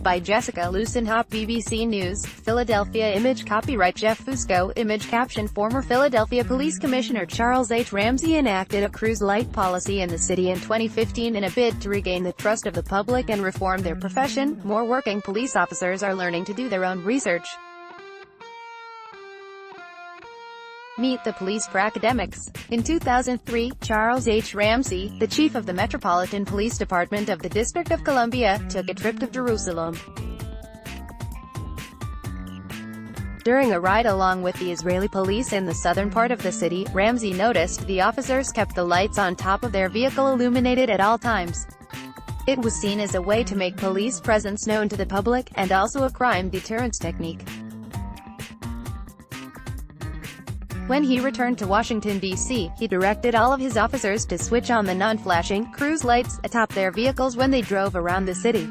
by Jessica Lucenhop. BBC News, Philadelphia. Image copyright Jeff Fusco. Image caption Former Philadelphia Police Commissioner Charles H. Ramsey enacted a cruise light policy in the city in 2015 in a bid to regain the trust of the public and reform their profession. More working police officers are learning to do their own research. Meet the police for academics. In 2003, Charles H. Ramsey, the chief of the Metropolitan Police Department of the District of Columbia, took a trip to Jerusalem. During a ride along with the Israeli police in the southern part of the city, Ramsey noticed the officers kept the lights on top of their vehicle illuminated at all times. It was seen as a way to make police presence known to the public, and also a crime deterrence technique. When he returned to Washington, D.C., he directed all of his officers to switch on the non-flashing cruise lights atop their vehicles when they drove around the city.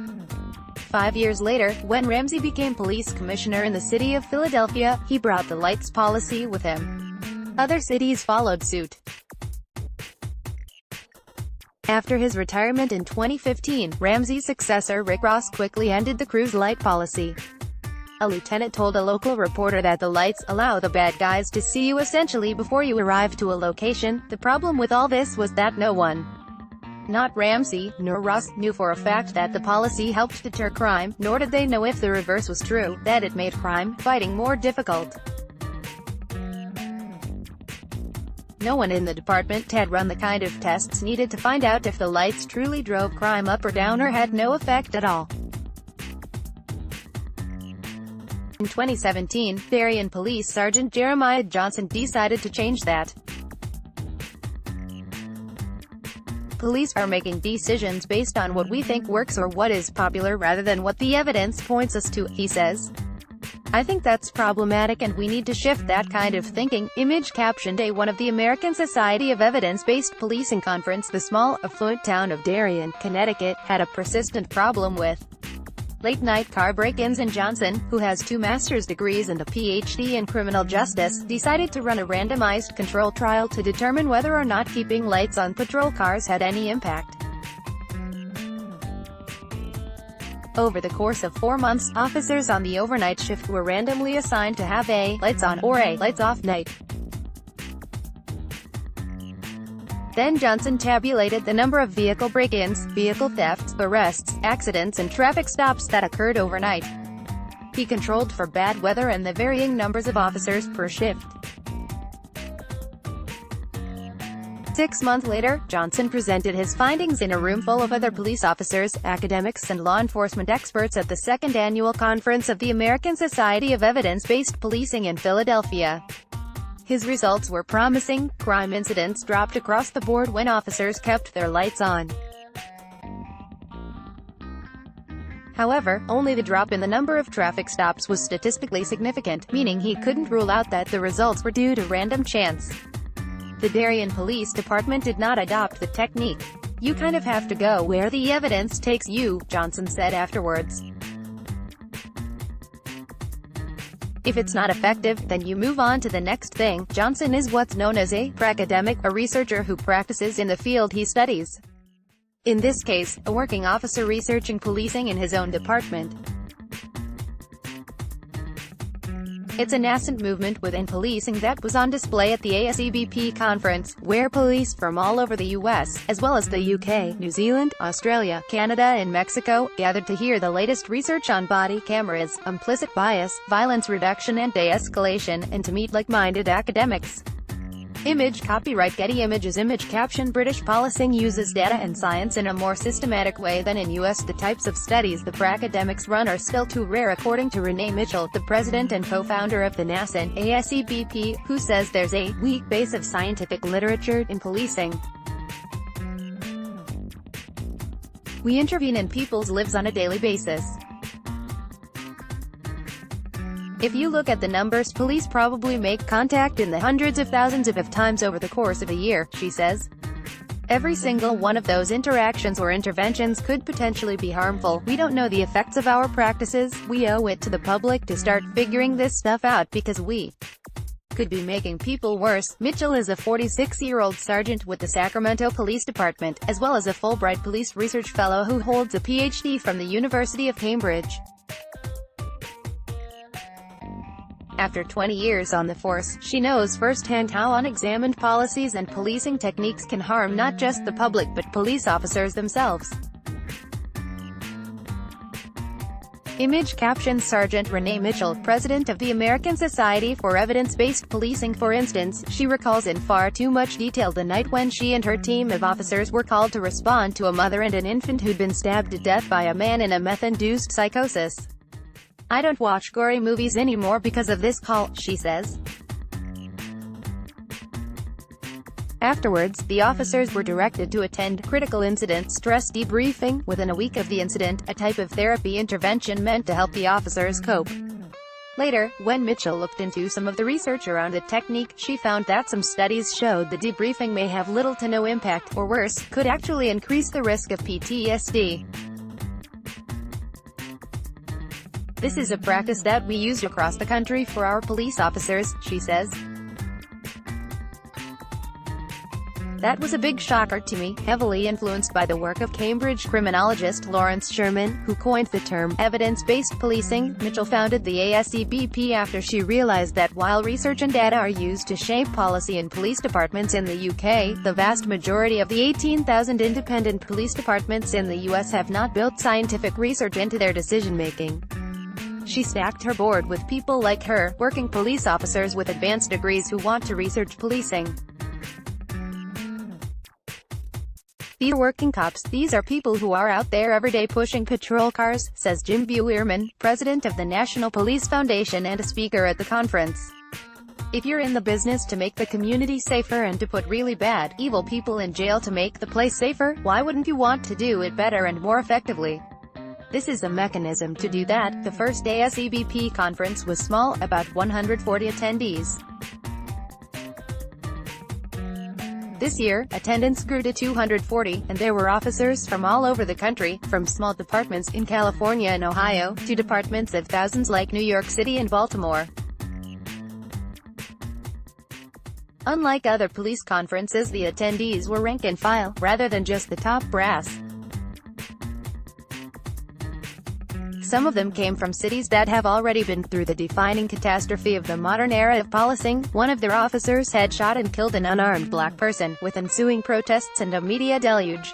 5 years later, when Ramsey became police commissioner in the city of Philadelphia, he brought the lights policy with him. Other cities followed suit. After his retirement in 2015, Ramsey's successor Rick Ross quickly ended the cruise light policy. A lieutenant told a local reporter that the lights allow the bad guys to see you essentially before you arrive to a location. The problem with all this was that no one, not Ramsey, nor Ross, knew for a fact that the policy helped deter crime, nor did they know if the reverse was true, that it made crime fighting more difficult. No one in the department had run the kind of tests needed to find out if the lights truly drove crime up or down or had no effect at all. In 2017, Darien Police Sergeant Jeremiah Johnson decided to change that. Police are making decisions based on what we think works or what is popular rather than what the evidence points us to, he says. I think that's problematic and we need to shift that kind of thinking. Image caption Day one of the American Society of Evidence-Based Policing Conference. The small, affluent town of Darien, Connecticut, had a persistent problem with late-night car break-ins, and Johnson, who has 2 master's degrees and a PhD in criminal justice, decided to run a randomized control trial to determine whether or not keeping lights on patrol cars had any impact. Over the course of 4 months, officers on the overnight shift were randomly assigned to have a lights on or a lights off night. Then Johnson tabulated the number of vehicle break-ins, vehicle thefts, arrests, accidents and traffic stops that occurred overnight. He controlled for bad weather and the varying numbers of officers per shift. 6 months later, Johnson presented his findings in a room full of other police officers, academics and law enforcement experts at the 2nd annual conference of the American Society of Evidence-Based Policing in Philadelphia. His results were promising. Crime incidents dropped across the board when officers kept their lights on. However, only the drop in the number of traffic stops was statistically significant, meaning he couldn't rule out that the results were due to random chance. The Darien Police Department did not adopt the technique. You kind of have to go where the evidence takes you, Johnson said afterwards. If it's not effective, then you move on to the next thing. Johnson is what's known as a pracademic, a researcher who practices in the field he studies. In this case, a working officer researching policing in his own department. It's a nascent movement within policing that was on display at the ASEBP conference, where police from all over the US, as well as the UK, New Zealand, Australia, Canada and Mexico, gathered to hear the latest research on body cameras, implicit bias, violence reduction and de-escalation, and to meet like-minded academics. Image copyright Getty Images. Image caption British policing uses data and science in a more systematic way than in US. The types of studies the pracademics run are still too rare, according to Renee Mitchell, the president and co-founder of the NASA ASEBP, who says there's a weak base of scientific literature in policing. We intervene in people's lives on a daily basis. If you look at the numbers, police probably make contact in the hundreds of thousands of times over the course of a year, she says. Every single one of those interactions or interventions could potentially be harmful. We don't know the effects of our practices. We owe it to the public to start figuring this stuff out because we could be making people worse. Mitchell is a 46-year-old sergeant with the Sacramento Police Department, as well as a Fulbright Police Research Fellow who holds a PhD from the University of Cambridge. After 20 years on the force, she knows firsthand how unexamined policies and policing techniques can harm not just the public but police officers themselves. Image caption: Sergeant Renee Mitchell, president of the American Society for Evidence-Based Policing. For instance, she recalls in far too much detail the night when she and her team of officers were called to respond to a mother and an infant who'd been stabbed to death by a man in a meth-induced psychosis. "I don't watch gory movies anymore because of this call," she says. Afterwards, the officers were directed to attend critical incident stress debriefing. Within a week of the incident, a type of therapy intervention meant to help the officers cope. Later, when Mitchell looked into some of the research around the technique, she found that some studies showed the debriefing may have little to no impact, or worse, could actually increase the risk of PTSD. "This is a practice that we use across the country for our police officers," she says. "That was a big shocker to me." Heavily influenced by the work of Cambridge criminologist Lawrence Sherman, who coined the term evidence-based policing, Mitchell founded the ASEBP after she realized that while research and data are used to shape policy in police departments in the UK, the vast majority of the 18,000 independent police departments in the US have not built scientific research into their decision-making. She stacked her board with people like her, working police officers with advanced degrees who want to research policing. "These are working cops. These are people who are out there every day pushing patrol cars," says Jim Buehrman, president of the National Police Foundation and a speaker at the conference. "If you're in the business to make the community safer and to put really bad, evil people in jail to make the place safer, why wouldn't you want to do it better and more effectively? This is a mechanism to do that." The first ASEBP conference was small, about 140 attendees. This year, attendance grew to 240, and there were officers from all over the country, from small departments in California and Ohio, to departments of thousands like New York City and Baltimore. Unlike other police conferences, the attendees were rank and file, rather than just the top brass. Some of them came from cities that have already been through the defining catastrophe of the modern era of policing. One of their officers had shot and killed an unarmed black person, with ensuing protests and a media deluge.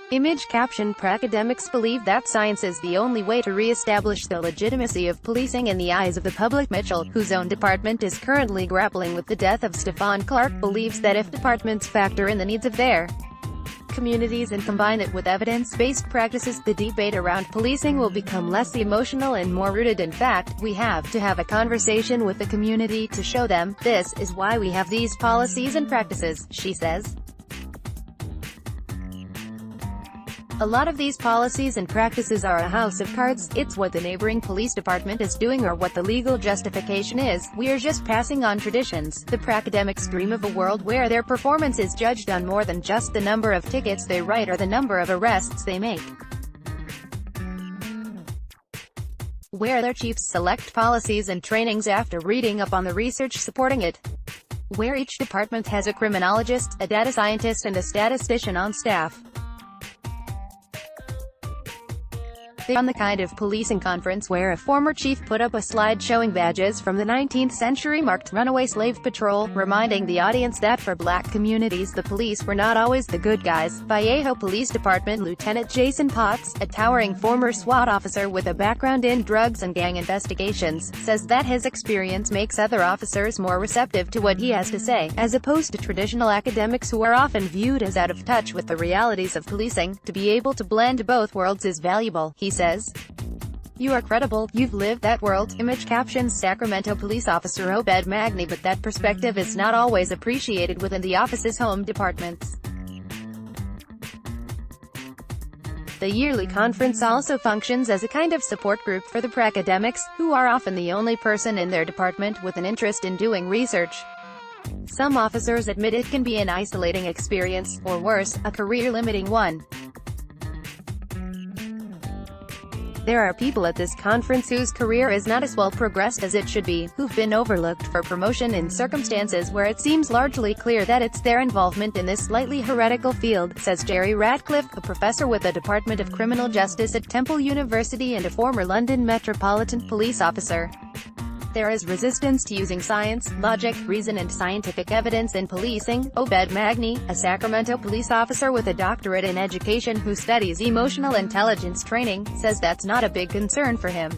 Image caption: Academics believe that science is the only way to re-establish the legitimacy of policing in the eyes of the public. Mitchell, whose own department is currently grappling with the death of Stephon Clark, believes that if departments factor in the needs of their communities and combine it with evidence-based practices, the debate around policing will become less emotional and more rooted in fact. "We have to have a conversation with the community to show them, this is why we have these policies and practices," she says. "A lot of these policies and practices are a house of cards. It's what the neighboring police department is doing or what the legal justification is. We are just passing on traditions." The academics dream of a world where their performance is judged on more than just the number of tickets they write or the number of arrests they make. Where their chiefs select policies and trainings after reading up on the research supporting it. Where each department has a criminologist, a data scientist and a statistician on staff. They on the kind of policing conference where a former chief put up a slide showing badges from the 19th century marked runaway slave patrol, reminding the audience that for black communities the police were not always the good guys. Vallejo Police Department Lieutenant Jason Potts, a towering former SWAT officer with a background in drugs and gang investigations, says that his experience makes other officers more receptive to what he has to say, as opposed to traditional academics who are often viewed as out of touch with the realities of policing. To be able to blend both worlds is valuable, he says. "You are credible, you've lived that world." Image captions: Sacramento police officer Obed Magni. But that perspective is not always appreciated within the office's home departments. The yearly conference also functions as a kind of support group for the academics, who are often the only person in their department with an interest in doing research. Some officers admit it can be an isolating experience, or worse, a career-limiting one. There are people at this conference whose career is not as well progressed as it should be, who've been overlooked for promotion in circumstances where it seems largely clear that it's their involvement in this slightly heretical field, says Jerry Ratcliffe, a professor with the Department of Criminal Justice at Temple University and a former London Metropolitan Police officer. There is resistance to using science, logic, reason and scientific evidence in policing. Obed Magni, a Sacramento police officer with a doctorate in education who studies emotional intelligence training, says that's not a big concern for him.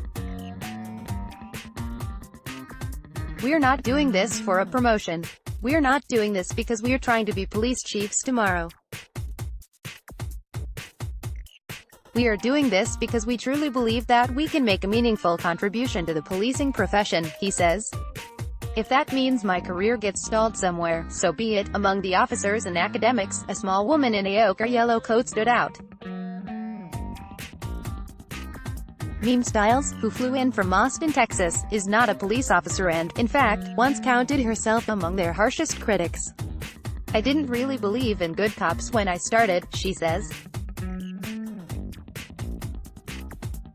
"We're not doing this for a promotion. We're not doing this because we're trying to be police chiefs tomorrow. We are doing this because we truly believe that we can make a meaningful contribution to the policing profession," he says. "If that means my career gets stalled somewhere, so be it." Among the officers and academics, a small woman in a ochre yellow coat stood out. Meme Styles, who flew in from Austin, Texas, is not a police officer and, in fact, once counted herself among their harshest critics. "I didn't really believe in good cops when I started," she says.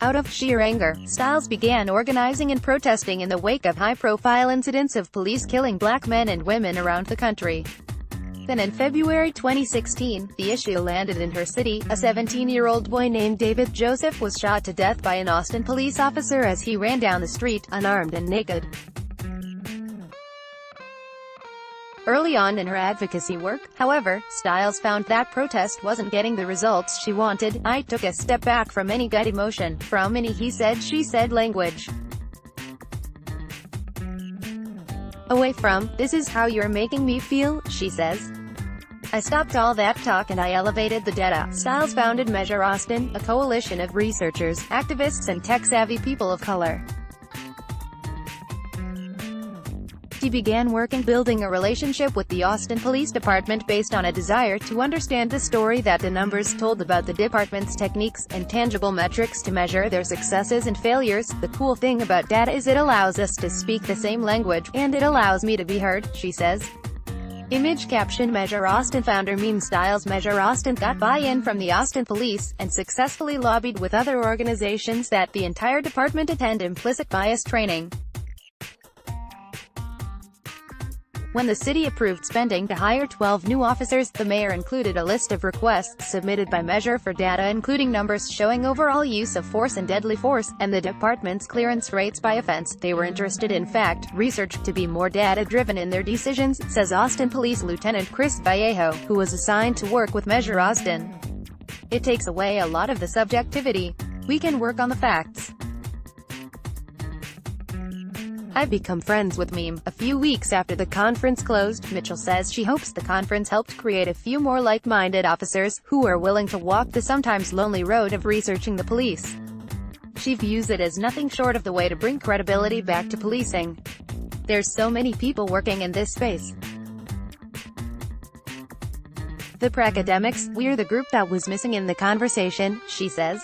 Out of sheer anger, Styles began organizing and protesting in the wake of high-profile incidents of police killing black men and women around the country. Then in February 2016, the issue landed in her city. A 17-year-old boy named David Joseph was shot to death by an Austin police officer as he ran down the street, unarmed and naked. Early on in her advocacy work, however, Styles found that protest wasn't getting the results she wanted. "I took a step back from any gut emotion, from any he said, she said language. Away from, this is how you're making me feel," she says. "I stopped all that talk and I elevated the data." Styles founded Measure Austin, a coalition of researchers, activists and tech-savvy people of color. She began working building a relationship with the Austin Police Department based on a desire to understand the story that the numbers told about the department's techniques and tangible metrics to measure their successes and failures. "The cool thing about data is it allows us to speak the same language, and it allows me to be heard," she says. Image caption: Measure Austin founder Meme Styles. Measure Austin got buy-in from the Austin Police, and successfully lobbied with other organizations that the entire department attend implicit bias training. When the city approved spending to hire 12 new officers, the mayor included a list of requests submitted by Measure for data including numbers showing overall use of force and deadly force, and the department's clearance rates by offense. They were interested in fact, research, to be more data-driven in their decisions, says Austin Police Lieutenant Chris Vallejo, who was assigned to work with Measure Austin. "It takes away a lot of the subjectivity. We can work on the facts. I've become friends with Meme." A few weeks after the conference closed, Mitchell says she hopes the conference helped create a few more like-minded officers, who are willing to walk the sometimes lonely road of researching the police. She views it as nothing short of the way to bring credibility back to policing. "There's so many people working in this space. The pracademics, we're the group that was missing in the conversation," she says.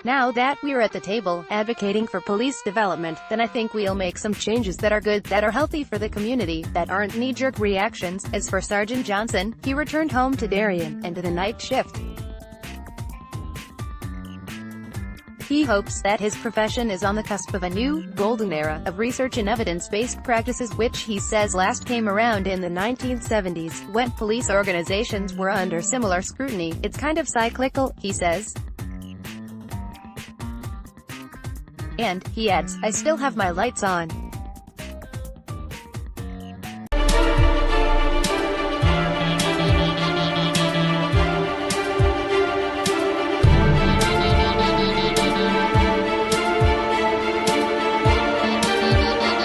"Now that we're at the table, advocating for police development, then I think we'll make some changes that are good, that are healthy for the community, that aren't knee-jerk reactions." As for Sergeant Johnson, he returned home to Darien, and to the night shift. He hopes that his profession is on the cusp of a new, golden era, of research and evidence-based practices which he says last came around in the 1970s, when police organizations were under similar scrutiny. "It's kind of cyclical," he says. And, he adds, "I still have my lights on.